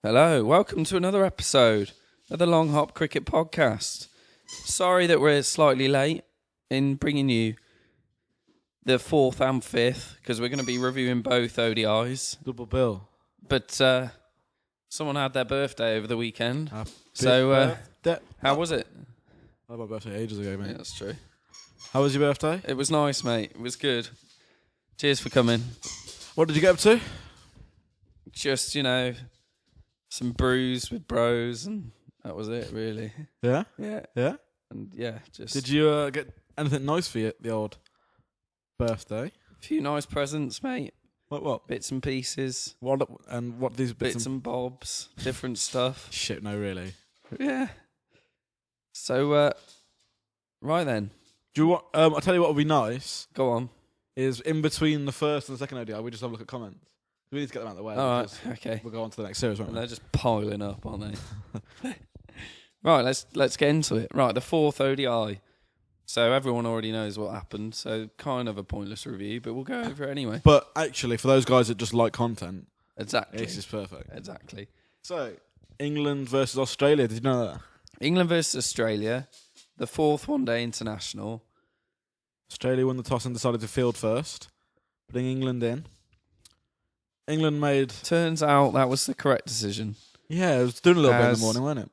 Hello, welcome to another episode of the Long Hop Cricket Podcast. Sorry that we're slightly late in bringing you the fourth and fifth, because we're going to be reviewing both ODIs. Double bill. But someone had their birthday over the weekend. How was it? I had my birthday ages ago, mate. Yeah, that's true. How was your birthday? It was nice, mate. It was good. Cheers for coming. What did you get up to? Just, some brews with bros, and that was it, really. Yeah? Yeah. Yeah? And yeah, just... Did you get anything nice for the old birthday? A few nice presents, mate. What? Bits and pieces. What these Bits and bobs. Different stuff. Shit, no, really. Yeah. So, right then. Do you want... I'll tell you what would be nice. Go on. Is in between the first and the second ODI, we just have a look at comments. We need to get them out of the way. All right, okay. We'll go on to the next series, won't And we? they're just piling up, aren't they? Right, let's get into it. Right, the fourth ODI. So everyone already knows what happened, so kind of a pointless review, but we'll go over it anyway. But actually, for those guys that just like content, Exactly. this is perfect. Exactly. So, England versus Australia. Did you know that? England versus Australia, the fourth one-day international. Australia won the toss and decided to field first, putting England in. England made... Turns out that was the correct decision. Yeah, it was doing a little bit in the morning, wasn't it?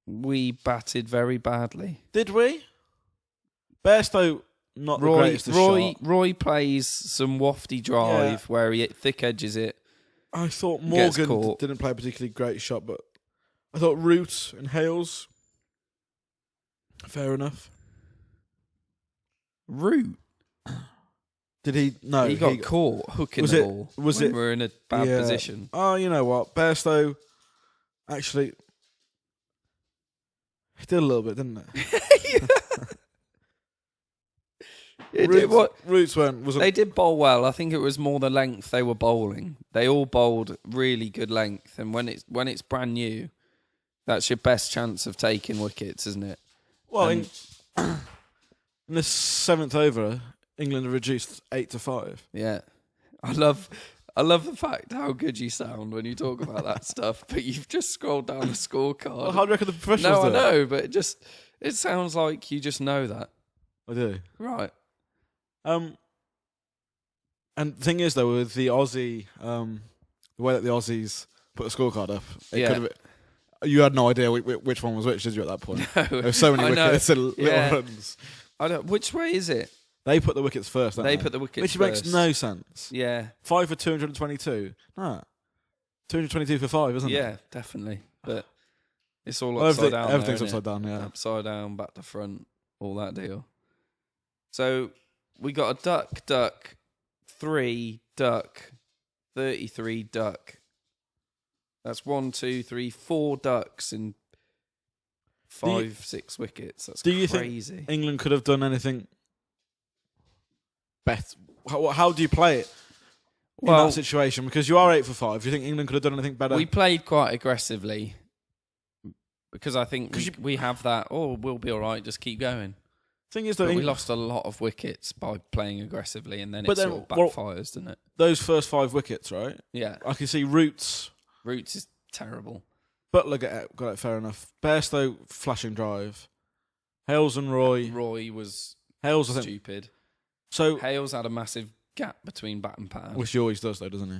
We batted very badly. Did we? Bairstow, not the greatest of shot. Roy plays some wafty drive where he thick edges it. I thought Morgan didn't play a particularly great shot, but I thought Root and Hales, fair enough. Root? Did he? No. He got caught hooking the ball when we were in a bad position. Oh, you know what? Bairstow, actually, he did a little bit, didn't it? Roots wasn't. They did bowl well. I think it was more the length they were bowling. They all bowled really good length, and when it's brand new, that's your best chance of taking wickets, isn't it? Well, in the seventh over, England reduced 8-5. Yeah, I love the fact how good you sound when you talk about that stuff. But you've just scrolled down the scorecard. Well, how do you reckon the professionals do I know, but it sounds like you just know that. I do. Right. And the thing is, though, with the Aussie, the way that the Aussies put the scorecard up, you had no idea which one was which, did you, at that point? No, there were so many wickets and little runs. Which way is it? They put the wickets first, don't they? They put the wickets Which first. makes no sense. Yeah. 5 for 222. Nah. 222 for 5, isn't it? Yeah, definitely. But it's all upside down. Everything's upside down, yeah. Upside down, back to front, all that deal. So we got a duck, 3 duck, 33 duck. That's 1, 2, 3, 4 ducks in 5, 6 wickets. That's crazy. Do you think England could have done anything better? How do you play it in that situation? Because you are 8 for 5. Do you think England could have done anything better? We played quite aggressively because I think we have that. Oh, we'll be all right. Just keep going. Thing is, though, we lost a lot of wickets by playing aggressively, and then it sort of backfires, didn't it? Those first 5 wickets, right? Yeah, I can see Roots. Roots is terrible. Butler got it fair enough. Bairstow, flashing drive. Hales and Roy. Roy was stupid. So Hales had a massive gap between bat and pan. Which he always does, though, doesn't he?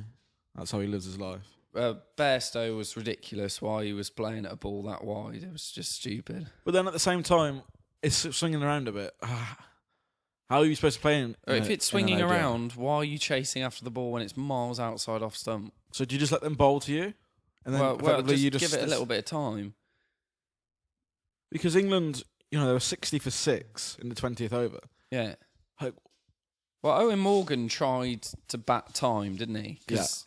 That's how he lives his life. Bairstow was ridiculous while he was playing at a ball that wide. It was just stupid. But then at the same time, it's swinging around a bit. How are you supposed to play if it's swinging around, why are you chasing after the ball when it's miles outside off stump? So do you just let them bowl to you? And then just give it a little bit of time. Because England, they were 60 for 6 in the 20th over. Yeah. Well, Owen Morgan tried to bat time, didn't he? Because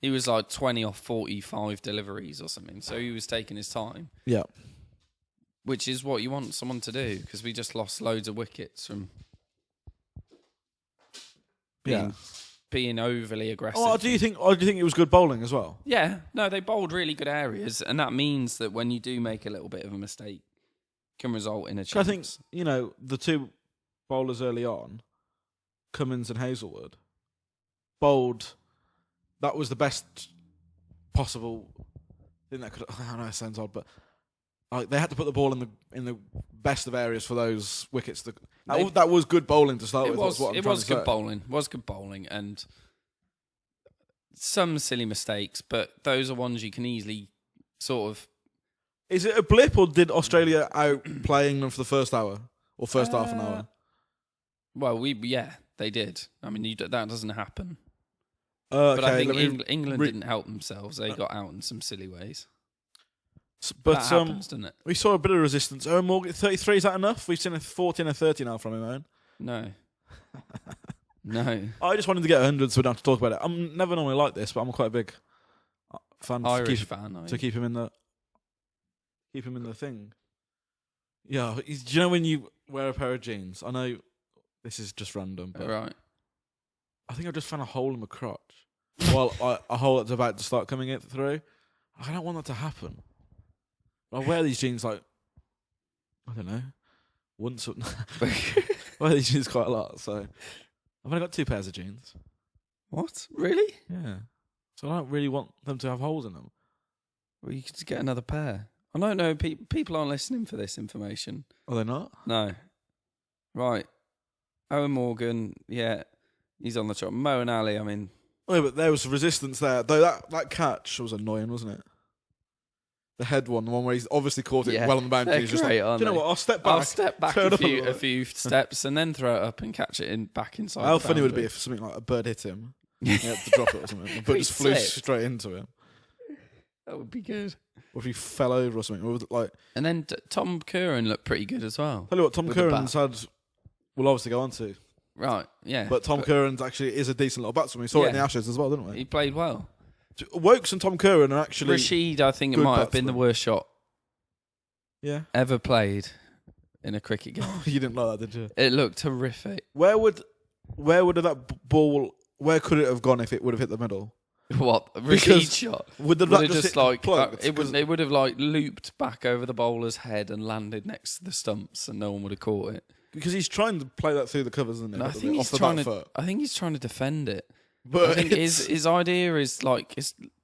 he was like 20 off 45 deliveries or something. So he was taking his time. Yeah. Which is what you want someone to do, because we just lost loads of wickets from being overly aggressive. Oh, do you think it was good bowling as well? Yeah. No, they bowled really good areas, and that means that when you do make a little bit of a mistake, it can result in a chance. I think, the 2 bowlers early on, Cummins and Hazelwood, bowled. That was the best possible think that could. I know it sounds odd, but they had to put the ball in the best of areas for those wickets. That was good bowling to start with. It was good bowling. Was good bowling, and some silly mistakes, but those are ones you can easily sort of. Is it a blip, or did Australia outplaying them for the first hour or first half an hour? Well, they did. I mean, that doesn't happen. Okay, but I think England didn't help themselves. They got out in some silly ways. But that happens, doesn't it? We saw a bit of resistance. Owen Morgan, 33, is that enough? We've seen a 40 and a 30 now from him, Owen. No. No. I just wanted to get 100 so we don't have to talk about it. I'm never normally like this, but I'm quite a big fan. Irish fan. To keep him in the thing. Yeah, do you know when you wear a pair of jeans? I know this is just random, but right. I think I just found a hole in my crotch. While a hole that's about to start coming in through. I don't want that to happen. I wear these jeans like, I don't know, once. I wear these jeans quite a lot, so I've only got 2 pairs of jeans. What? Really? Yeah. So I don't really want them to have holes in them. Well, you could just get another pair. I don't know. People aren't listening for this information. Are they not? No. Right. Owen Morgan, yeah, he's on the top. Mo and Ali, I mean. Oh, but there was resistance there. Though that catch was annoying, wasn't it? The head one, the one where he's obviously caught it well on the boundary. He's just like, do you know what? I'll step back a few steps and then throw it up and catch it back inside. How funny would it be if something like a bird hit him? He had to drop it or something. The bird just flew straight into him. That would be good. Or if he fell over or something. And then Tom Curran looked pretty good as well. Tell you what, Tom Curran's had. We'll obviously go on to. Right, yeah. But Tom Curran's actually is a decent little batsman. We saw it in the Ashes as well, didn't we? He played well. Wokes and Tom Curran are actually. Rashid, I think it might have been the worst shot ever played in a cricket game. You didn't like that, did you? It looked horrific. Where would that ball? Where could it have gone if it would have hit the middle? What Rashid shot? Would that just like it would have like looped back over the bowler's head and landed next to the stumps, and no one would have caught it. Because he's trying to play that through the covers, isn't he? I think he's trying to defend it. But I think his idea is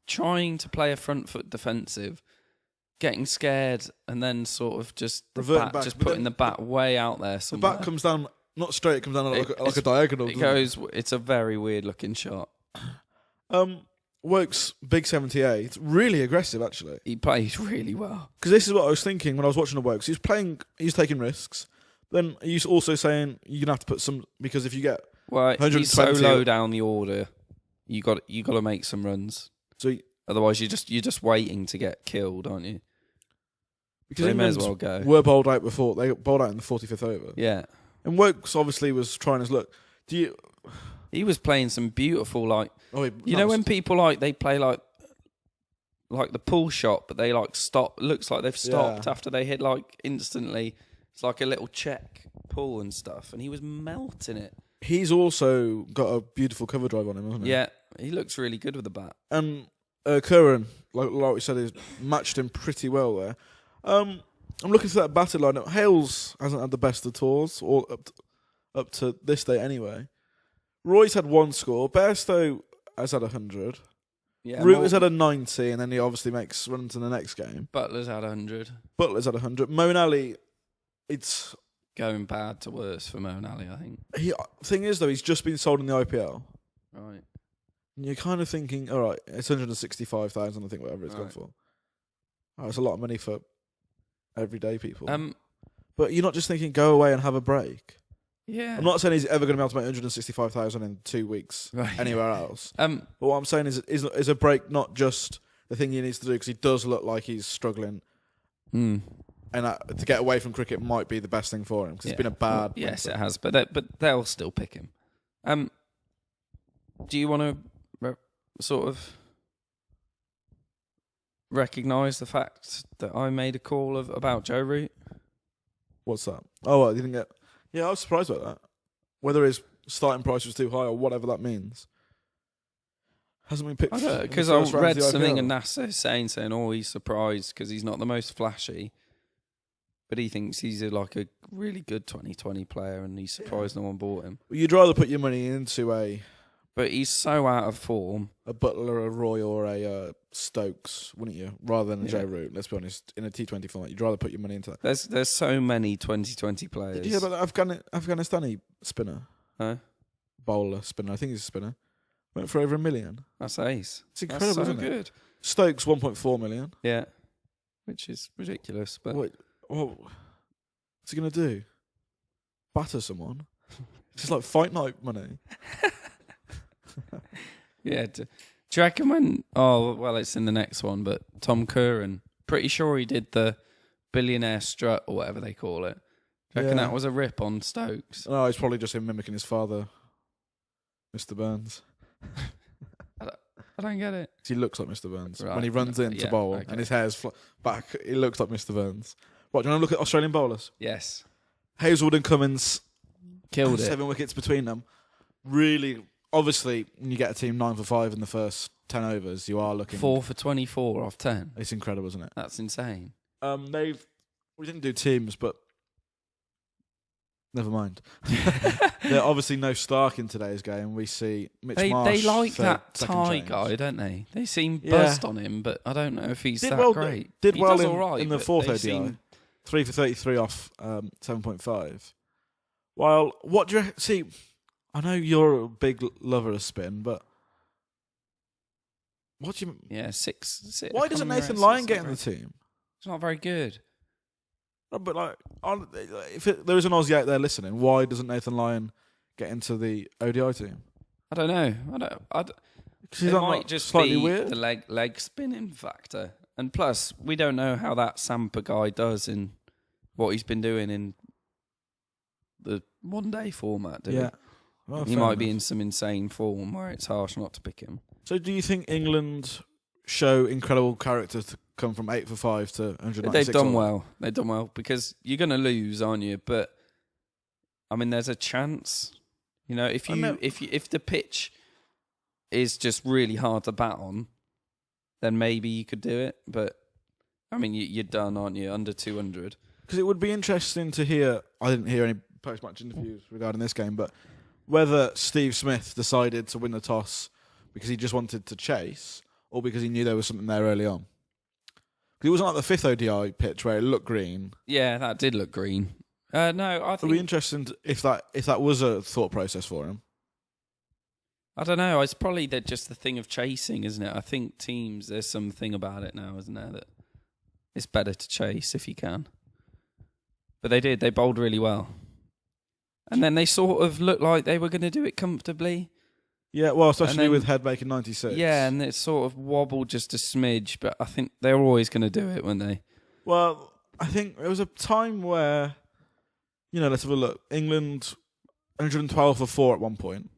trying to play a front foot defensive, getting scared, and then sort of just putting the bat way out there somewhere. The bat comes down not straight; it comes down like a diagonal. It's a very weird looking shot. Wokes big 78, really aggressive actually. He plays really well. Because this is what I was thinking when I was watching the Wokes. He's taking risks. Then he's also saying you're gonna have to put some, because if you get he's so low down the order, you got to make some runs. So otherwise you're just waiting to get killed, aren't you? Because so they may as well go. Were bowled out before. They bowled out in the 45th over. Yeah. And Wokes obviously was trying his luck. He was playing some beautiful when people they play like the pull shot, but they stop. Looks like they've stopped after they hit instantly. It's like a little check pull and stuff, and he was melting it. He's also got a beautiful cover drive on him, hasn't he? Yeah, he looks really good with the bat. And Curran, like we said, has matched him pretty well there. I'm looking for that batting lineup. Hales hasn't had the best of tours, or up to this day anyway. Roy's had 1 score. Bairstow has had 100. Yeah, Root has had a 90, and then he obviously makes runs in the next game. Butler's had 100. Butler's had 100. Mo and Ali, it's going bad to worse for Mo and Ali, I think. Thing is, though, he's just been sold in the IPL. Right. And you're kind of thinking, all right, it's 165,000, I think, whatever it's gone for. Oh, it's a lot of money for everyday people. But you're not just thinking, go away and have a break. Yeah. I'm not saying he's ever going to be able to make 165,000 in 2 weeks anywhere else. But what I'm saying is a break not just the thing he needs to do, because he does look like he's struggling. Mm. And to get away from cricket might be the best thing for him, because it's been a bad... Yes, it has, but they'll still pick him. Do you want to sort of recognise the fact that I made a call about Joe Root? What's that? Oh, well, you didn't get... Yeah, I was surprised about that. Whether his starting price was too high or whatever that means. Hasn't been picked... Because I read something in NASA saying, he's surprised because he's not the most flashy. But he thinks he's a really good 2020 player, and he's surprised no one bought him. Well, you'd rather put your money into a but he's so out of form. A Butler, a Roy, or a Stokes, wouldn't you? Rather than a Joe Root. Let's be honest. In a T20 format, you'd rather put your money into that. There's so many 2020 players. Did you hear about that Afghanistani spinner? Huh? Bowler spinner. I think he's a spinner. Went for over $1 million. That's ace. It's incredible, That's so isn't it? good. Stokes 1.4 million. Yeah, which is ridiculous. But what's he gonna do? Batter someone? It's just like fight night money. yeah. Do you reckon when? Oh well, it's in the next one. But Tom Curran, pretty sure he did the billionaire strut or whatever they call it. Do you reckon that was a rip on Stokes? No, it's probably just him mimicking his father, Mr. Burns. I don't get it. He looks like Mr. Burns. Right. When he runs in to bowl and his hair's back, he looks like Mr. Burns. Right, do you want to look at Australian bowlers? Yes. Hazelwood and Cummins. Killed it. 7 wickets between them. Really, obviously, when you get a team 9 for 5 in the first 10 overs, you are looking... 4 for 24 off 10. It's incredible, isn't it? That's insane. We didn't do teams, but... Never mind. There's obviously no Stark in today's game. We see Mitch Marsh. They like that second Thai change. guy, don't they? They seem buzzed on him, but I don't know if he's Did that well, great. Did he well does all right, in the but fourth they ODI. seem- 3 for 33 off 7.5. While, what do you... See, I know you're a big lover of spin, but... What do you... Yeah, six. Why doesn't Nathan Lyon get in the team? It's not very good. No, but like, if there is an Aussie out there listening, why doesn't Nathan Lyon get into the ODI team? I don't know. Because It might just be weird. the leg spinning factor, and plus we don't know how that Sampa guy does in what he's been doing in the one-day format. Do Well, he fair might be enough. in some insane form where it's harsh not to pick him. So, do you think England show incredible character to come from 8 for 5 to 196? They've done well. They've done well because you're going to lose, aren't you? But I mean, there's a chance. You know, if the pitch is just really hard to bat on, then maybe you could do it. But I mean, you're done, aren't you? Under 200. Because it would be interesting to hear. I didn't hear any post-match interviews regarding this game, but whether Steve Smith decided to win the toss because he just wanted to chase, or because he knew there was something there early on. Because it wasn't like the fifth ODI pitch where it looked green. Yeah, that did look green. No, I It'd think be interesting if that was a thought process for him. I don't know. It's probably just the thing of chasing, isn't it? I think teams, there's something about it now, isn't there, that it's better to chase if you can. But they did. They bowled really well. And then they sort of looked like they were going to do it comfortably. Yeah, well, especially with Head making 96. Yeah, and it sort of wobbled just a smidge, but I think they were always going to do it, weren't they? Well, I think there was a time where, let's have a look. England, 112 for 4 at one point.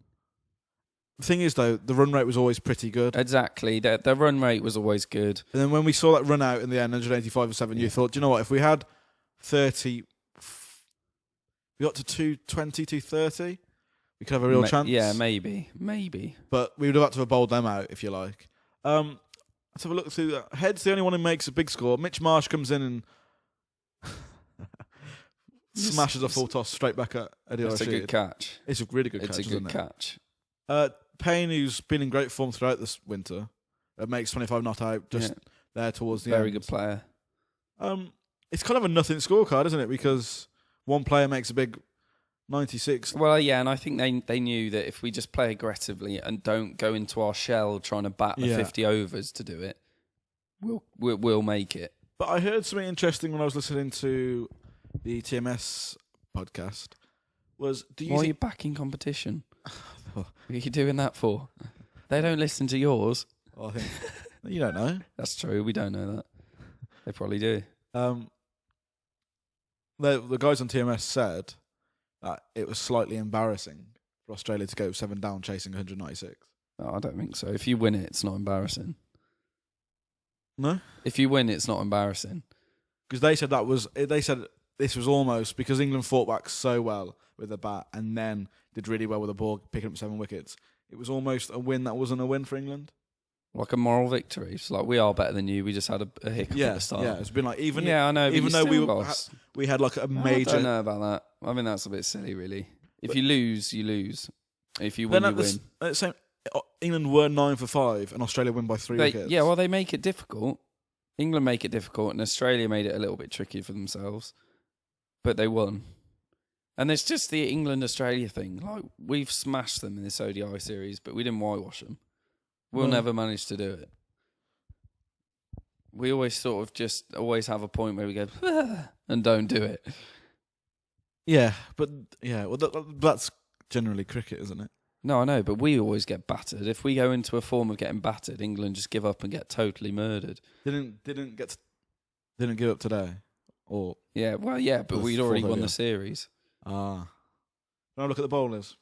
The thing is, though, the run rate was always pretty good. Exactly. The run rate was always good. And then when we saw that run out in the end, 185 for 7, you thought, do you know what? If we had 30, we got to 220, 230, we could have a real chance. Yeah, maybe. But we would have had to have bowled them out, if you like. Let's have a look through that. Head's the only one who makes a big score. Mitch Marsh comes in and smashes a full toss straight back at Eddie It's a Rashid. good catch. It's a really good It's catch, a good isn't catch. it? Payne, who's been in great form throughout this winter, makes 25 not out just there towards the end. Very good player. It's kind of a nothing scorecard, isn't it? Because one player makes a big 96. Well, yeah, and I think they knew that if we just play aggressively and don't go into our shell trying to bat the 50 overs to do it, we'll make it. But I heard something interesting when I was listening to the TMS podcast. Why are you backing competition? What are you doing that for? They don't listen to yours. I think you don't know. That's true. We don't know that. They probably do. The guys on TMS said that it was slightly embarrassing for Australia to go 7 down chasing 196. No, I don't think so. If you win it, it's not embarrassing. No? If you win, it's not embarrassing. Because they said this was almost because England fought back so well with the bat and then did really well with the ball, picking up 7 wickets. It was almost a win that wasn't a win for England. Like a moral victory. It's like, we are better than you. We just had a hiccup at the start. Yeah, it's been like I know. Even though lost. we had like a major. I don't know about that. I mean, that's a bit silly, really. If you lose, you lose. If you win, you win. England were 9 for 5, and Australia win by 3 wickets. Yeah, well, they make it difficult. England make it difficult, and Australia made it a little bit tricky for themselves. But they won. And it's just the England-Australia thing. Like, we've smashed them in this ODI series, but we didn't whitewash them. We'll never manage to do it. We always sort of always have a point where we go, and don't do it. Yeah, but that's generally cricket, isn't it? No, I know, but we always get battered. If we go into a form of getting battered, England just give up and get totally murdered. Didn't give up today, or but we'd already won the series. Now look at the bowlers.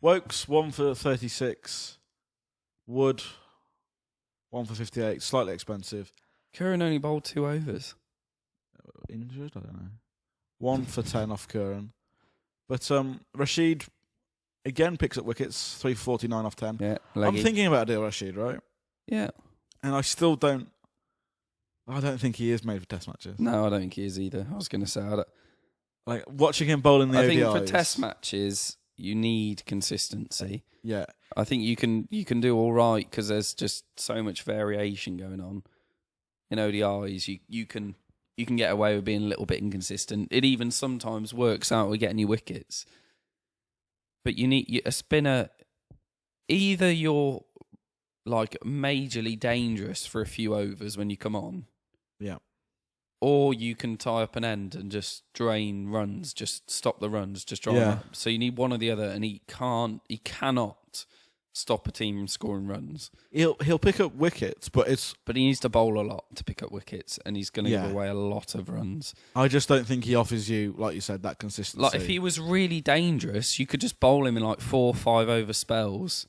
Wokes 1 for 36, Wood 1 for 58, slightly expensive. Curran only bowled 2 overs. Injured? I don't know. 1 for 10 off Curran. But Rashid again picks up wickets, 3 for 49 off 10. Yeah, I'm thinking about Adil Rashid, right? Yeah. And I don't think he is made for test matches. No, I don't think he is either. I was going to say, like watching him bowl in the ODIs. I think for test matches, you need consistency. Yeah. I think you can do all right because there's just so much variation going on in ODIs. You can get away with being a little bit inconsistent. It even sometimes works out with getting your wickets. But you need a spinner. Either you're like majorly dangerous for a few overs when you come on, yeah, or you can tie up an end and just drain runs, just stop the runs, just dry them up. So you need one or the other, and he cannot stop a team from scoring runs. He'll pick up wickets, but he needs to bowl a lot to pick up wickets, and he's going to give away a lot of runs. I just don't think he offers you, like you said, that consistency. Like if he was really dangerous, you could just bowl him in like 4 or 5 over spells.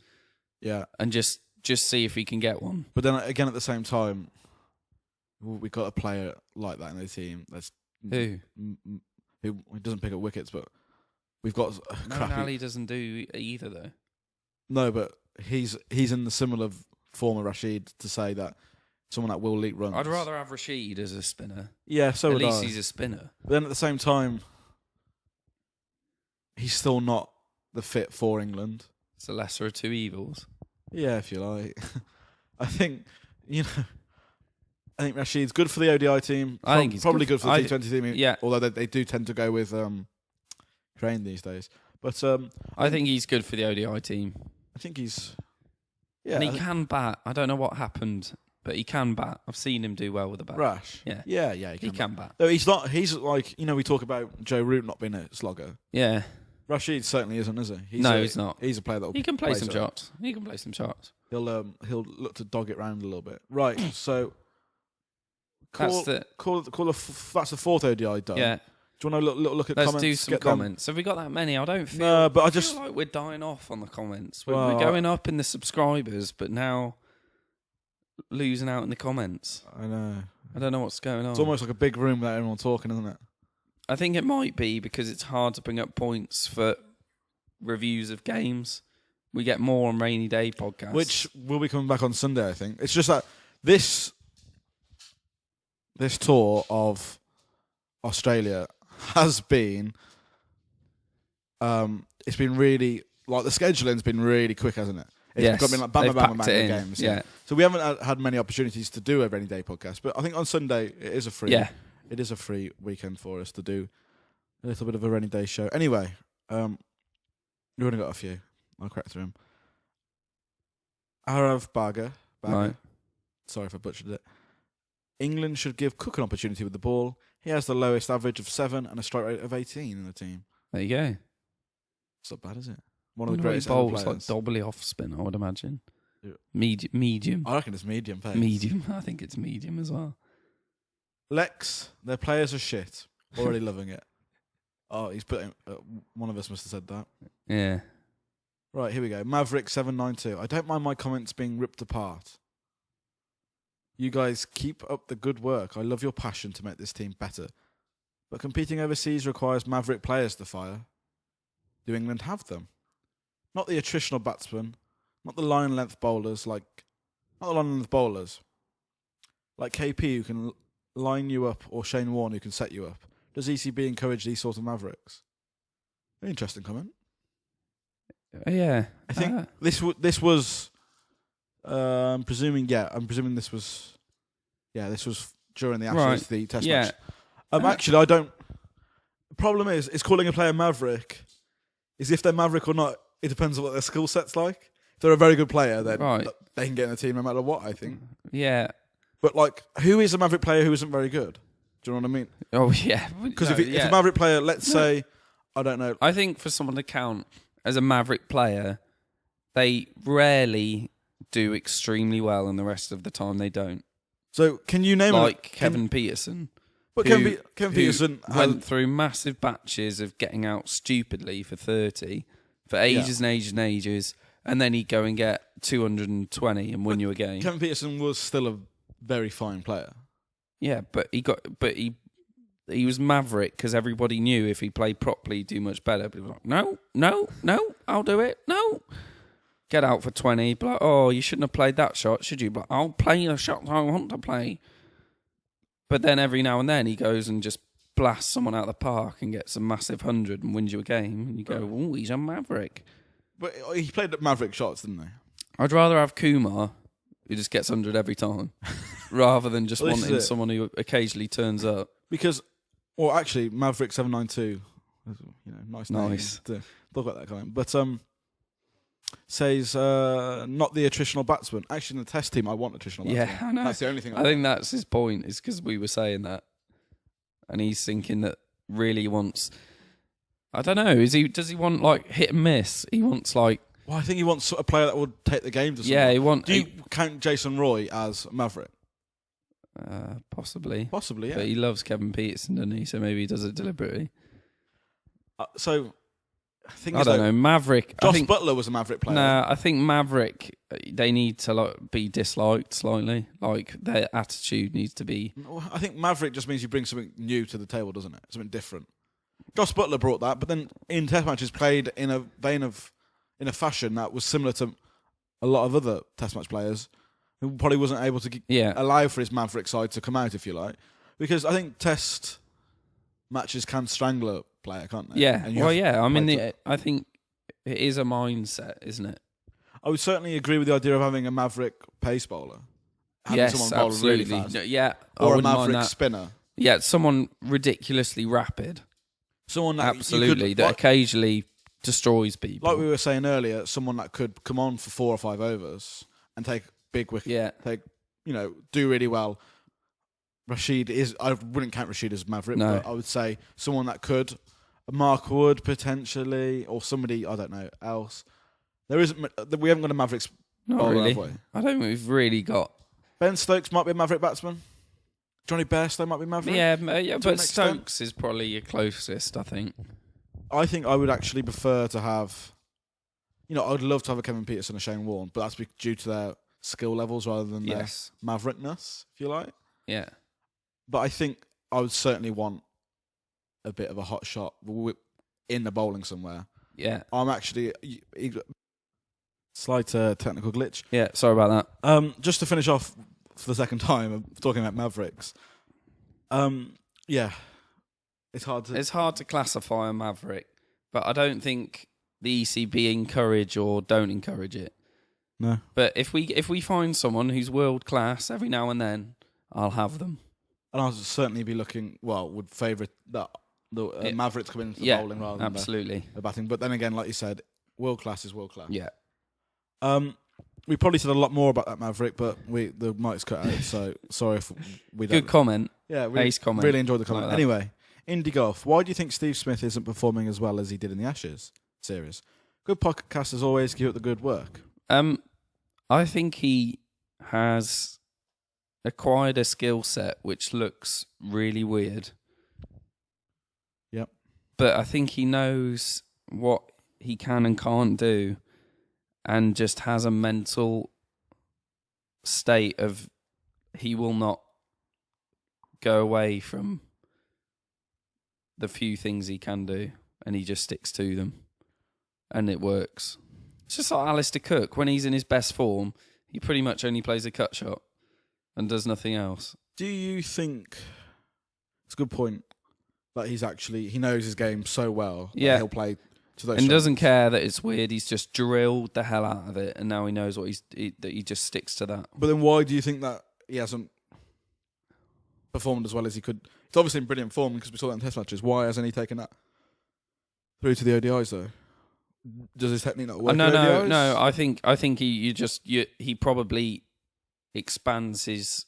Yeah, and just see if he can get one. But then again, at the same time, we've got a player like that in the team. That's who doesn't pick up wickets, but we've got Ali doesn't do either though. No, but he's in the similar form of Rashid to say that someone that will leak runs. I'd rather have Rashid as a spinner. Yeah, so at would I. At least he's a spinner. But then at the same time, he's still not the fit for England. It's the lesser of two evils. Yeah, if you like. I think Rashid's good for the ODI team. I think he's probably good for the T20 team. Yeah. Although they do tend to go with Crane these days. But I think he's good for the ODI team. I think he's... Yeah, and he can bat. I don't know what happened, but he can bat. I've seen him do well with the bat. Rash? Yeah. He can bat. Though he's not... He's like... we talk about Joe Root not being a slogger. Yeah. Rashid certainly isn't, is he? He's not. He's a player that he can play some shots. He can play some shots. He'll look to dog it round a little bit. Right, so... That's the fourth ODI done. Yeah. Do you want to look at Let's comments? Let's do some comments. Have we got that many? I don't feel. No, but I feel like we're dying off on the comments. We're going up in the subscribers, but now losing out in the comments. I know. I don't know what's going on. It's almost like a big room without anyone talking, isn't it? I think it might be because it's hard to bring up points for reviews of games. We get more on rainy day podcasts, which will be coming back on Sunday. I think it's just that this tour of Australia has been it's been really like the scheduling's been really quick, hasn't it? It's got been like bam games. Yeah. So we haven't had many opportunities to do a rainy day podcast, but I think on Sunday it is a free. Yeah. It is a free weekend for us to do a little bit of a rainy day show. Anyway, we've only got a few. I'll crack through them. Arav Baga. Right. Sorry if I butchered it. England should give Cook an opportunity with the ball. He has the lowest average of 7 and a strike rate of 18 in the team. There you go. It's not bad, is it? One of the greatest ever bowls, players. like doubly off spin, I would imagine. Yeah. Medium. I reckon it's medium pace. Medium. I think it's medium as well. Lex, their players are shit. Already loving it. Oh, he's putting... one of us must have said that. Yeah. Right, here we go. Maverick792. I don't mind my comments being ripped apart. You guys keep up the good work. I love your passion to make this team better. But competing overseas requires maverick players to fire. Do England have them? Not the attritional batsmen. Not the line length bowlers like... Not the line length bowlers. Like KP who can line you up or Shane Warne who can set you up. Does ECB encourage these sort of mavericks? An interesting comment. Yeah. I think this was. I'm presuming this was. Yeah, this was during the Ashes, the Test match. Actually, I don't. The problem is calling a player Maverick. Is if they're Maverick or not. It depends on what their skill set's like. If they're a very good player, then they can get in the team no matter what. I think. Yeah. But like, who is a Maverick player who isn't very good? Do you know what I mean? Oh yeah. Because if a Maverick player, let's say, I don't know. I think for someone to count as a Maverick player, they rarely do extremely well, and the rest of the time they don't. So can you name Kevin Peterson? But Kevin Peterson went through massive batches of getting out stupidly for 30 for ages and ages and ages, and then he'd go and get 220 and win you a game. Kevin Peterson was still a very fine player. Yeah, but he was Maverick because everybody knew if he played properly, he'd do much better. But he was like, no, I'll do it. No. Get out for 20. Be like, oh, you shouldn't have played that shot, should you? But I'll play the shot I want to play. But then every now and then he goes and just blasts someone out of the park and gets a massive 100 and wins you a game. And you go, oh, he's a Maverick. But he played at Maverick shots, didn't he? I'd rather have Kumar, who just gets 100 every time, rather than just wanting someone who occasionally turns up. Because, well, actually, Maverick 792, nice name to talk about that kind. But says not the attritional batsman. Actually, in the Test team, I want attritional batsman. Yeah, I know. That's the only thing. I think that's his point. Is because we were saying that, and he's thinking that really wants. I don't know. Does he want like hit and miss? He wants like. Well, I think he wants a player that would take the game to someone. Yeah, he wants. Do you count Jason Roy as Maverick? Possibly. Possibly, yeah. But he loves Kevin Peterson, doesn't he? So maybe he does it deliberately. I don't know. Maverick. Josh Butler was a Maverick player. Nah, I think Maverick. They need to be disliked slightly. Like their attitude needs to be. I think Maverick just means you bring something new to the table, doesn't it? Something different. Josh Butler brought that, but then in Test matches played in a fashion that was similar to a lot of other Test match players who probably wasn't able to allow for his Maverick side to come out, if you like, because I think Test matches can strangle a player, can't they? Yeah. Well, yeah. I mean, I think it is a mindset, isn't it? I would certainly agree with the idea of having a Maverick pace bowler. Yes, absolutely. Really fast. Yeah. Or a Maverick spinner. Yeah, someone ridiculously rapid. Someone that absolutely that occasionally destroys people. Like we were saying earlier, someone that could come on for 4 or 5 overs and take big wicket. Yeah. Do really well. Rashid I wouldn't count Rashid as Maverick, but I would say someone that could. Mark Wood potentially, or somebody I don't know else. We haven't got a Mavericks. Not really. I don't think we've really got. Ben Stokes might be a Maverick batsman. Johnny Bairstow might be Maverick. Yeah, but Stokes is probably your closest, I think. I think I would actually prefer to have. I'd love to have a Kevin Peterson or Shane Warne, but that's due to their skill levels rather than their Maverickness, if you like. Yeah. But I think I would certainly want a bit of a hot shot in the bowling somewhere. Yeah. I'm actually... Slight technical glitch. Yeah, sorry about that. Just to finish off for the second time, I'm talking about Mavericks. It's hard to classify a Maverick, but I don't think the ECB encourage or don't encourage it. No. But if we find someone who's world class every now and then, I'll have them. And I'll certainly be looking. Well, would favour the Mavericks come into the bowling rather than the batting. But then again, like you said, world class is world class. Yeah. We probably said a lot more about that Maverick, but the mic's cut out, so sorry if we don't. Good comment. Yeah, ace comment. Really enjoyed the comment. Like anyway, Indie Golf. Why do you think Steve Smith isn't performing as well as he did in the Ashes series? Good podcast as always. Keep up the good work. I think he has acquired a skill set which looks really weird. Yep. But I think he knows what he can and can't do, and just has a mental state of he will not go away from the few things he can do, and he just sticks to them, and it works. It's just like Alistair Cook. When he's in his best form, he pretty much only plays a cut shot and does nothing else. Do you think it's a good point that he knows his game so well that he'll play to those. And doesn't care that it's weird. He's just drilled the hell out of it, and now he knows what that he just sticks to that. But then why do you think that he hasn't performed as well as he could? It's obviously in brilliant form because we saw that in Test matches. Why hasn't he taken that through to the ODIs though? Does his technique not work? No. I think he probably expands his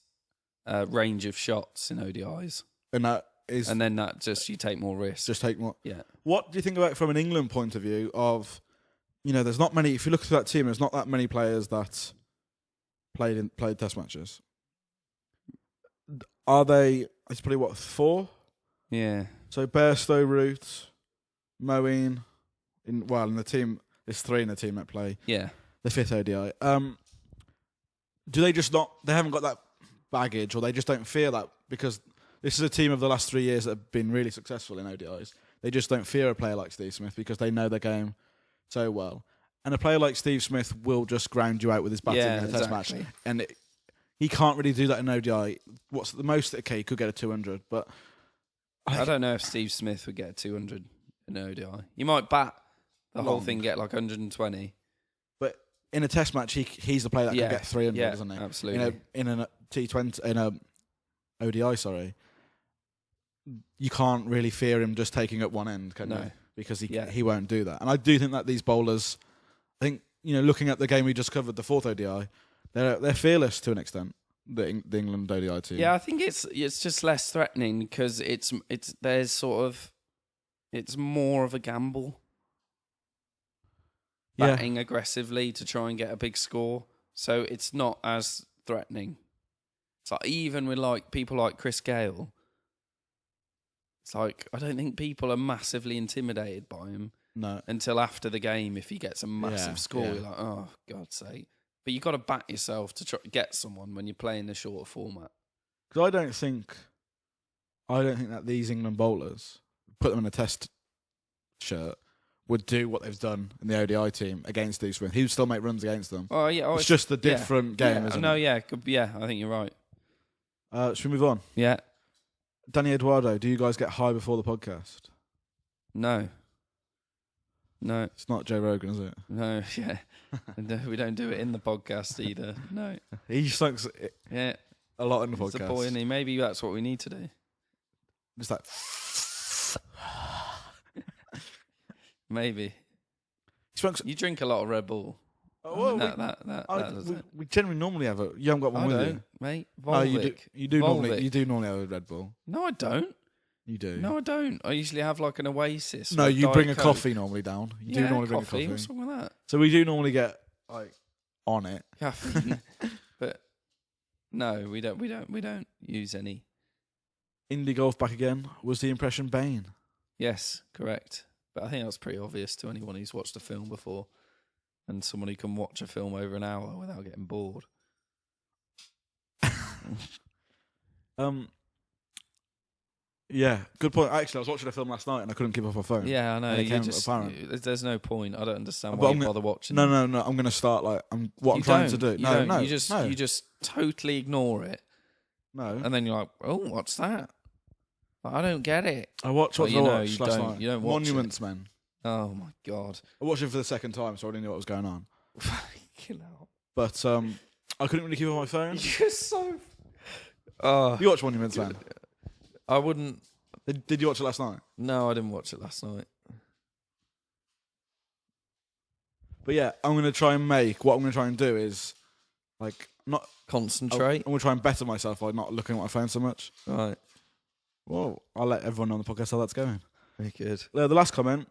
range of shots in ODIs, and then that just you take more risks. Just take more. Yeah. What do you think about it from an England point of view? Of there's not many. If you look at that team, there's not that many players that played Test matches. Are they? It's probably 4. Yeah. So Bairstow, Root, Moeen. In the team, there's 3 in the team that play. Yeah. The 5th ODI. Do they just not? They haven't got that baggage, or they just don't fear that because this is a team of the last 3 years that have been really successful in ODIs. They just don't fear a player like Steve Smith because they know their game so well. And a player like Steve Smith will just ground you out with his batting in a Test match, and he can't really do that in ODI. What's the most? Okay, he could get a 200, but I don't know if Steve Smith would get a 200 in ODI. He might bat the whole thing, get like 120. But in a Test match, he's the player that can get 300, isn't he? Absolutely. In a T20, in a ODI, sorry, you can't really fear him just taking up one end, can you? Because he won't do that. And I do think that these bowlers, I think looking at the game we just covered, the 4th ODI, they're fearless to an extent. The England ODI team. Yeah, I think it's just less threatening because it's more of a gamble. Batting aggressively to try and get a big score, so it's not as threatening. It's like even with like people like Chris Gale, it's like I don't think people are massively intimidated by him. No, until after the game, if he gets a massive score, you're like, oh God's sake! But you got to back yourself to try to get someone when you're playing the shorter format. Because I don't think that these England bowlers, put them in a Test shirt, would do what they've done in the ODI team against Steve Smith. He would still make runs against them. Oh yeah, it's just a different game, isn't it? No, yeah, I think you're right. Should we move on? Yeah. Danny Eduardo, do you guys get high before the podcast? No. It's not Joe Rogan, is it? No, yeah. No, we don't do it in the podcast either. No. He sucks a lot in the podcast. He's a boy, isn't he? Maybe that's what we need to do. Just like... Maybe. You drink a lot of Red Bull. We generally normally have you haven't got one with you, mate. Volvic. You do normally have a Red Bull. No, I don't. You do. No, I don't. I usually have like an Oasis. No, you bring a coffee normally down. You do normally bring a coffee. What's wrong with that? So we do normally get like on it caffeine, but no, we don't use any. Indie golf back again. Was the impression Bane? Yes, correct. But I think that's pretty obvious to anyone who's watched a film before, and someone who can watch a film over an hour without getting bored. Yeah, good point. Actually, I was watching a film last night and I couldn't keep off my phone. Yeah, I know. There's no point. I don't understand why you bother watching. No. I'm going to start I'm trying to do. No. You just totally ignore it. No. And then you're like, oh, what's that? I don't get it. I watched last night. You don't watch Monuments Men. Oh my God. I watched it for the second time, so I already knew what was going on. Fucking hell. But I couldn't really keep on my phone. You're so... You watched Monuments Men? I wouldn't... Did you watch it last night? No, I didn't watch it last night. But yeah, I'm going to try and do is not... Concentrate? I'm going to try and better myself by not looking at my phone so much. Right. Well, I'll let everyone know on the podcast how that's going. Very good. The last comment,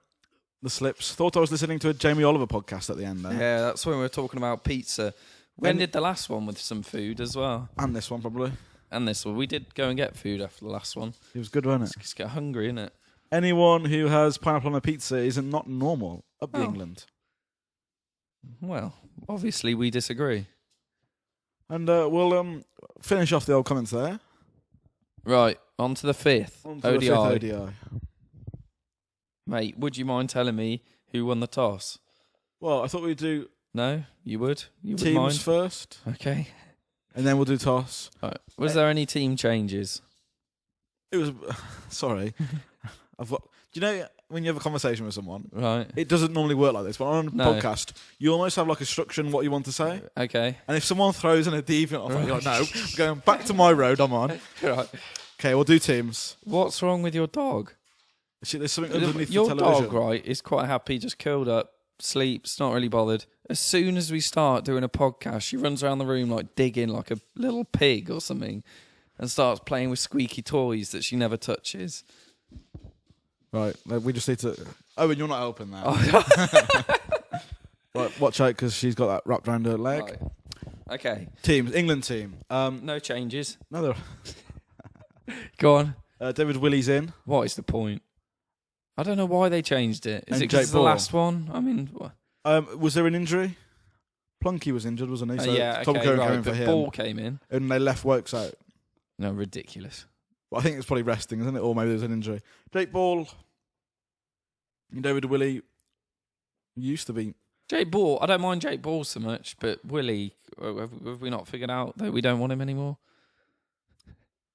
the slips. Thought I was listening to a Jamie Oliver podcast at the end there. Yeah, that's when we were talking about pizza. When did the last one with some food as well? And this one, probably. And this one. We did go and get food after the last one. It was good, wasn't it? Just get hungry, innit? Anyone who has pineapple on a pizza is not normal up in England. Well, obviously we disagree. And we'll finish off the old comments there. Right, on to the fifth ODI. ODI. Mate, would you mind telling me who won the toss? Well, I thought we'd do... No? You would? You teams would mind? first. Okay. And then we'll do toss. Right. Was there any team changes? It was... Sorry. Do you know... when you have a conversation with someone, Right. it doesn't normally work like this. But on a No. podcast, you almost have like a structure in what you want to say. Okay. And if someone throws in a deviant off, you're like, no, I'm going back to my road. I'm on. Right. Okay, we'll do teams. What's wrong with your dog? See, there's something underneath Your the television. dog, right, is quite happy, just curled up, sleeps, not really bothered. As soon as we start doing a podcast, she runs around the room like digging like a little pig or something and starts playing with squeaky toys that she never touches. Right, we just need to... Oh, and you're not helping that. Right, watch out because she's got that wrapped around her leg. Right. Okay. Teams, England team. No changes. No, Go on. David Willey's in. What is the point? I don't know why they changed it. Is And it because Jake it's the Ball. last one? I mean... Was there an injury? Plunky was injured, wasn't he? So yeah, Tom okay, Curran came right. in for But him. Ball came in. And they left Wokes out. No, ridiculous. But I think it's probably resting, isn't it? Or maybe there's an injury. Jake Ball and David Willey used to be... Jake Ball, I don't mind Jake Ball so much, but Willie, have we not figured out that we don't want him anymore?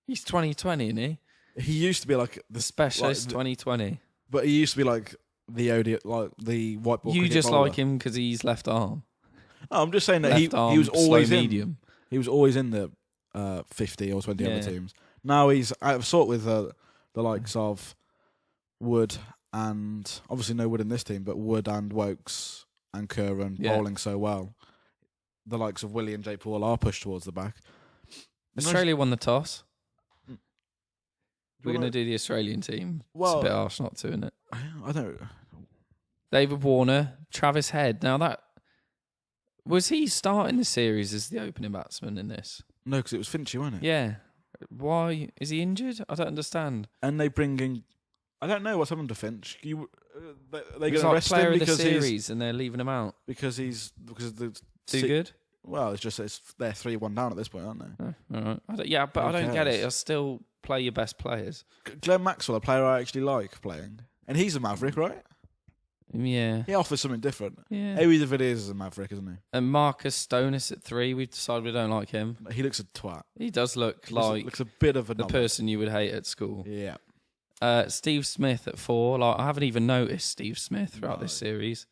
He's 2020, isn't he? He used to be like The specialist 2020. But he used to be like the ODI, like the white ball. You cricket just bowler. like him because he's left arm. No, I'm just saying that he Left arm, was always slow in. medium. He was always in the 50 or 20 Yeah. other teams. Now he's out of sort with the likes of Wood and obviously no Wood in this team, but Wood and Wokes and Curran bowling so well. The likes of Willie and Jake Paul are pushed towards the back. Australia won the toss. We're wanna- going to do the Australian team. Well- it's a bit harsh not to, isn't it? I don't. David Warner, Travis Head. Now that... Was he starting the series as the opening batsman in this? No, because it was Finchy, wasn't it? Yeah. Why? Is he injured? I don't understand. And they bring in. I don't know what's happened to Finch. They're He going was to like rest player him of the because he's series and they're leaving him out. because of the Too good? Well, it's just they're 3-1 down at this point, aren't they? Oh, all right. But Who I don't get it. cares? I'll still play your best players. Glenn Maxwell, a player I actually like playing, and he's a Maverick, right? Yeah. He offers something different. Yeah. Maybe the video is a Maverick, isn't And Marcus Stonis at 3. We've decided we don't like him. he? He looks a twat. He does look He like looks a bit of a the knob. person you would hate at school. Yeah. Steve Smith at 4. Like, I haven't even noticed Steve Smith throughout this No. series.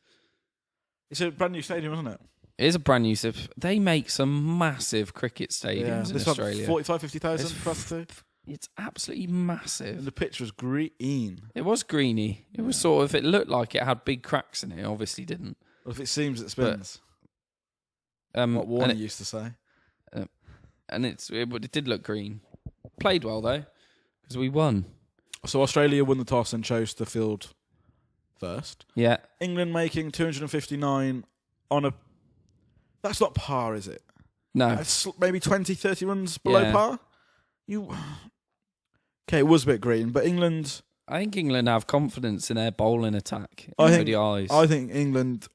It's a brand new stadium, isn't it? It is a brand new... They make some massive cricket stadiums in This Australia. 45, 50,000 It's for us two. It's absolutely And massive. the pitch was green. It was greeny. It was sort of... It looked like it had big cracks in it. Obviously didn't. Well, if it seems, it spins. What What Warner used to say. And it did look green. Played well though, because we won. So Australia won the toss and chose to field first. Yeah. England making 259 on a... That's not par, is it? No. That's maybe 20, 30 runs below Yeah. par? Okay, it was a bit green, but England... I think England have confidence in their bowling attack. In I think- ODIs. I think England,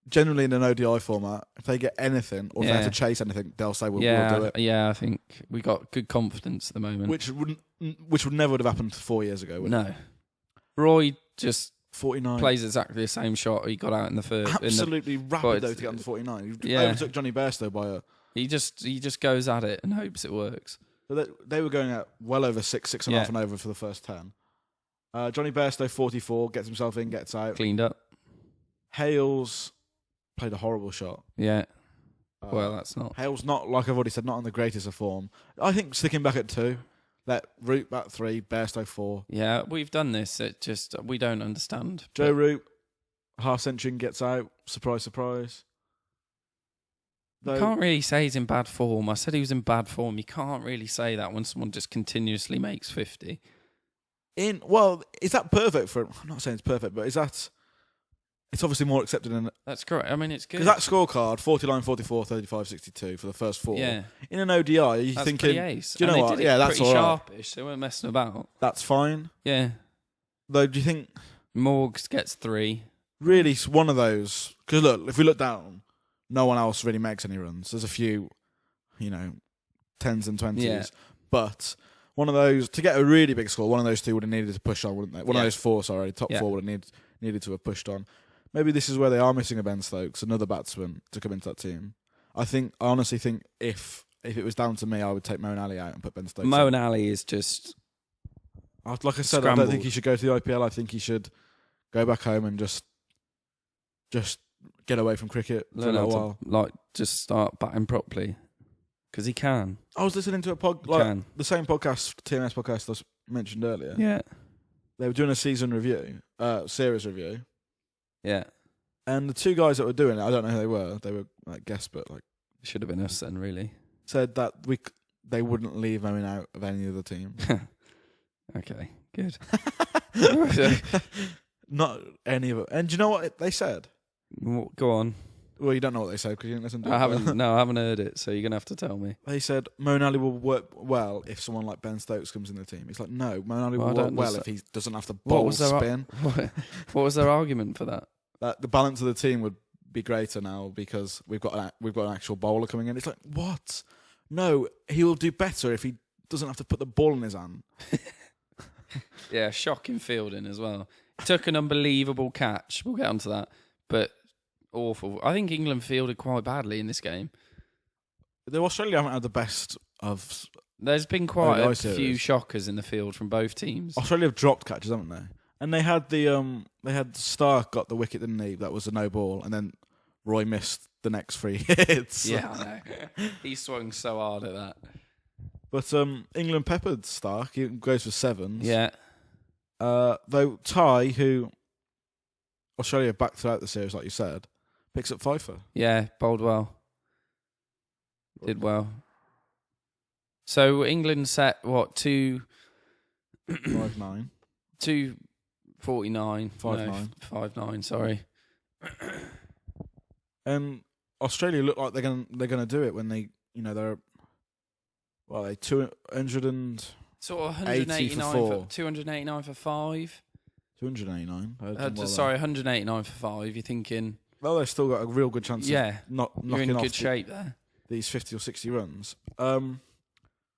generally in an ODI format, if they get anything, or if they Yeah. have to chase anything, they'll say, we'll do it. Yeah, I think we got good confidence at the moment. Which would never would have happened 4 years ago, would it? No. Roy just 49. plays exactly the same shot he got out in the first. Absolutely but rapid, it's- though, to get on to 49. He Yeah. overtook Johnny Bairstow by a... He just goes at it and hopes it works. So they were going at well over 6.5 Yeah. and over for the first 10. Johnny Bairstow, 44, gets himself in, gets out. Cleaned up. Hales played a horrible shot. Yeah. Uh, Well, that's not. Hales, not, like I've already said, not in the greatest of form. I think sticking back at 2, let Root bat 3, Bairstow 4. Yeah, we've done this. It just we don't understand. Joe Root, half century and gets out. Surprise, surprise. You can't really say he's in bad form. I said he was in bad form. You can't really say that when someone just continuously makes 50. Well, is that perfect for him? I'm not saying it's perfect, but is that... It's obviously more accepted in... That's correct. I mean, it's good. Because that scorecard, 49, 44, 35, 62 for the first 4. Yeah. In an ODI, are you That's thinking... pretty ace. Do you know And they what? did it Yeah, that's pretty all right. sharpish. They weren't messing about. That's fine. Yeah. Though, do you think... Morgs gets 3. Really, it's one of those... Because look, if we look down, no one else really makes any runs. There's a few, 10s and 20s. Yeah. But one of those... To get a really big score, one of those 2 would have needed to push on, wouldn't they? One of Yeah. those 4, sorry. Top Yeah. 4 would have needed to have pushed on. Maybe this is where they are missing a Ben Stokes, another batsman, to come into that team. I honestly think if it was down to me, I would take Moeen Ali out and put Ben Stokes Mo in. and Ali is just... Like I said, I don't Scrambled. think he should go to the IPL. I think he should go back home and just get away from cricket for a Learn how little to while. just start batting properly, because he can. I was listening to a the same podcast, TMS podcast I was mentioned earlier. Yeah. They were doing a season review, series review, Yeah. and the two guys that were doing it, I don't know who they were. They were like guests, but like Should have been us then, really. said that they wouldn't leave Owen out of any of the team. Okay, good. Not any of it. And do you know what they said? Go on. Well, you don't know what they said because you didn't listen to it. I haven't heard it, so you're going to have to tell me. They said Moeen Ali will work well if someone like Ben Stokes comes in the team. It's like, no, Moeen Ali will work well if he doesn't have to bowl spin. What was their argument for that? That the balance of the team would be greater now because we've got an actual bowler coming in. It's like, what? No, he will do better if he doesn't have to put the ball in his hand. Yeah, shocking fielding as well. Took an unbelievable catch. We'll get onto that. But awful. I think England fielded quite badly in this game. Australia haven't had the best of... There's been quite a series. few shockers in the field from both teams. Australia have dropped catches, haven't they? And they had Stark got the wicket, didn't he? That was a no ball, and then Roy missed the next 3 hits. Yeah, I know. He swung so hard at that. But England peppered Stark. He goes for 7s. Yeah. Though Ty, who Australia backed throughout the series, like you said, picks up 5 for. Yeah, bowled well. Did well. So England set, 2... 5-9. 249. 5-9. No, 5-9, sorry. And Australia look like they're gonna do it when they they're 200 and Sort of 189 189 289 for 5. 289. Sorry, 189 for 5. You're thinking, well, they've still got a real good chance. yeah, of not you're in knocking good off shape there. these 50 or 60 runs.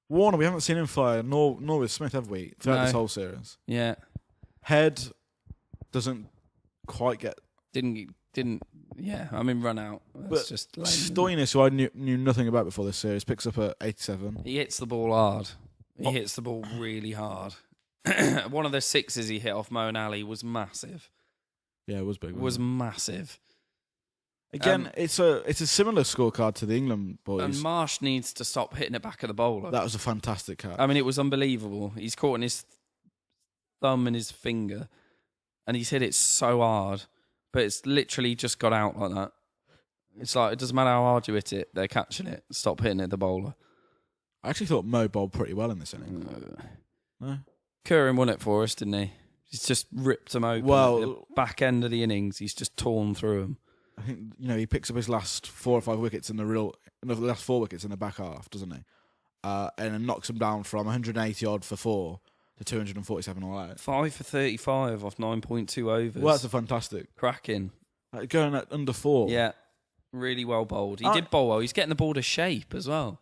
Warner, we haven't seen him fire, nor with Smith, have we, throughout this whole series? Yeah, Head doesn't quite get. didn't. Yeah, I mean, run out. That's But just lame, Stoinis, who I knew nothing about before this series, picks up at 87. He hits the ball hard. He hits the ball really hard. One of the 6s he hit off Moeen Ali was massive. Yeah, it was big. Was massive. Again, it's a similar scorecard to the England boys. And Marsh needs to stop hitting it back at the bowler. That was a fantastic catch. I mean, it was unbelievable. He's caught in his thumb and his finger, and he's hit it so hard, but it's literally just got out like that. It's like, it doesn't matter how hard you hit it, they're catching it. Stop hitting it at the bowler. I actually thought Mo bowled pretty well in this inning. No? Curran won it for us, didn't he? He's just ripped them open. Well, at the back end of the innings, he's just torn through them. I think he picks up his last 4 or 5 wickets in the last 4 wickets in the back half, doesn't he? And then knocks them down from 180 odd for 4 to 247 all out. 5 for 35 off 9.2 overs. Well, that's a fantastic. Cracking. Going at under 4. Yeah, really well bowled. He did bowl well. He's getting the ball to shape as well.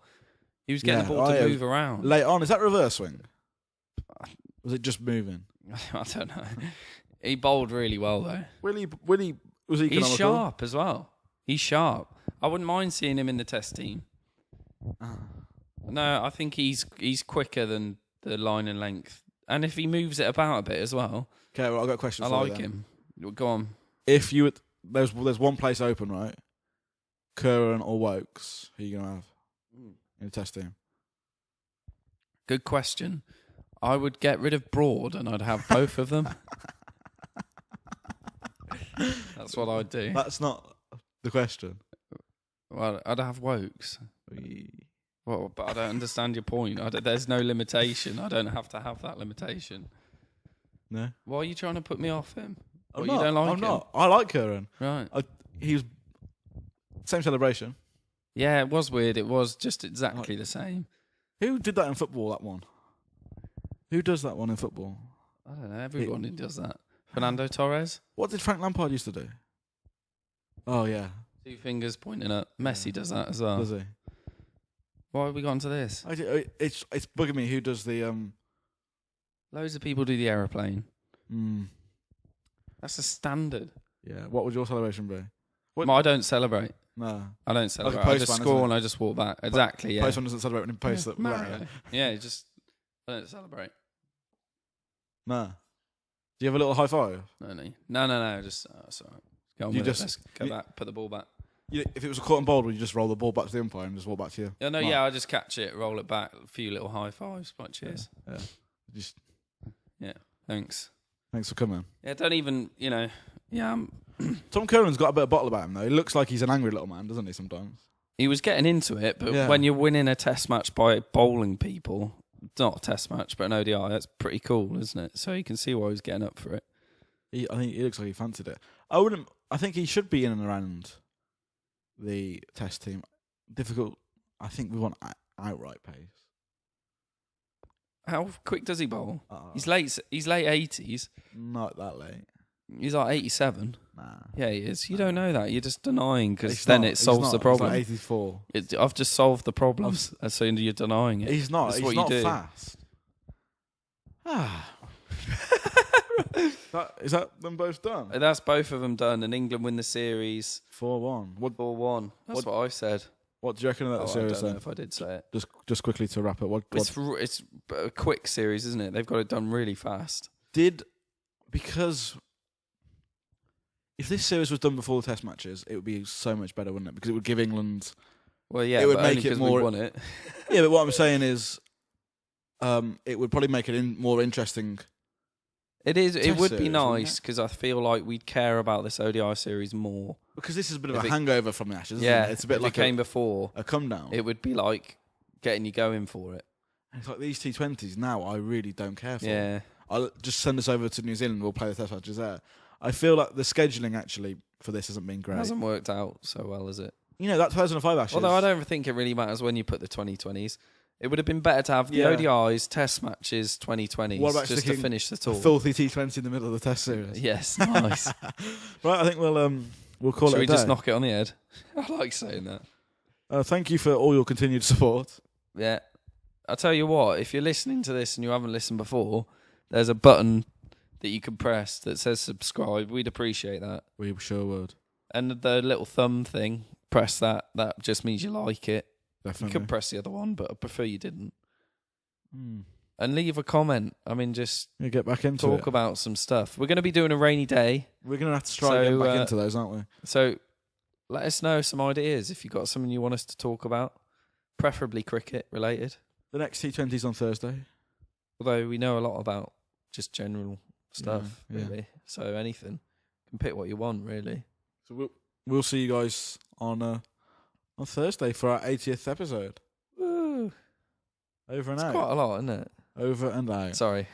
He was getting the ball to move around. Late on, is that reverse swing? Was it just moving? I don't know. He bowled really well though. Willie was economical. He's sharp as well. He's sharp. I wouldn't mind seeing him in the test team. No, I think he's quicker than the line and length, and if he moves it about a bit as well. Okay, well, I've got a question. I for you like then. him. Go on. If you there's one place open, right? Curran or Wokes, who are you gonna have in the test team? Good question. I would get rid of Broad and I'd have both of them. That's what I'd do. That's not the question. Well, I'd have Wokes. Well, but I don't understand your point. There's no limitation. I don't have to have that limitation. No. Why are you trying to put me off him? I'm You don't like I'm him? not. I like Curran. Right. He was same celebration. Yeah, it was weird. It was just exactly the same. Who did that in football? That one. Who does that one in football? I don't know. Everybody does that. Fernando Torres? What did Frank Lampard used to do? Oh yeah. 2 fingers pointing up. Messi does that as well. Does he? Why have we got onto this? It's bugging me. Who does the Loads of people do the aeroplane. Mm, That's a standard. yeah. What would your celebration be? What? I don't celebrate. No. I don't celebrate. I just postman, score isn't and I just walk back. Exactly, yeah. Postman doesn't celebrate when he posts that. Mario. Yeah, just I don't celebrate. No. Do you have a little high five? No. Just sorry. Go on with it. Let's go back. Put the ball back. If it was a caught and bowled, would you just roll the ball back to the umpire and just walk back to you? Yeah, I'll just catch it, roll it back, a few little high fives. But cheers. Yeah. Thanks. Thanks for coming. Yeah, don't even, Tom Curran's got a bit of bottle about him, though. He looks like he's an angry little man, doesn't he, sometimes? He was getting into it, but when you're winning a test match by bowling people, not a test match, but an ODI, that's pretty cool, isn't it? So you can see why he was getting up for it. I think he looks like he fancied it. I think he should be in and around the test team. Difficult. I think we want outright pace. How quick does he bowl? He's late 80s. Not that late. He's like 87. Nah. Yeah, he is. You don't know that. You're just denying because then it solves the problem. He's like 84. I've just solved the problem as soon as you're denying it. He's not. That's He's what not you do. fast. Is that them both done? That's both of them done, and England win the series 4-1. 4-1. That's what I said. What do you reckon about the series? I don't know if I did say it. Just quickly to wrap it. It's a quick series, isn't it? They've got it done really fast. Because if this series was done before the test matches, it would be so much better, wouldn't it? Because it would give England. Well, yeah, it would but make only it more. We won it. Yeah, but what I'm saying is, it would probably make it more interesting. It is. It would be series, nice because I feel like we'd care about this ODI series more. Because this is a bit of a hangover from the Ashes. Yeah, isn't it? It's a bit if like it came before a come down. It would be like getting you going for it. And it's like these T20s now. I really don't care for. Yeah, I'll just send us over to New Zealand. We'll play the test matches there. I feel like the scheduling actually for this hasn't been great. It hasn't worked out so well, has it? You know that 2005 Ashes. Although I don't think it really matters when you put the 2020s. It would have been better to have the ODIs, Test matches, 2020s, just to finish the tour. A filthy T20 in the middle of the Test series. Yes, nice. Right, I think we'll call Should it a we day. just knock it on the head? I like saying that. Thank you for all your continued support. Yeah. I'll tell you what, if you're listening to this and you haven't listened before, there's a button that you can press that says subscribe. We'd appreciate that. We sure would. And the little thumb thing, press that. That just means you like it. Definitely. You could press the other one, but I prefer you didn't. And leave a comment. I mean, just get back into talk about some stuff. We're going to be doing a rainy day. We're going to have to try and get back into those, aren't we? So let us know some ideas if you've got something you want us to talk about, preferably cricket related. The next T20's on Thursday. Although we know a lot about just general stuff, really. So anything. You can pick what you want, really. So we'll see you guys on Thursday for our 80th episode. Woo! Over and It's out. quite a lot, isn't it? Over and out. Sorry.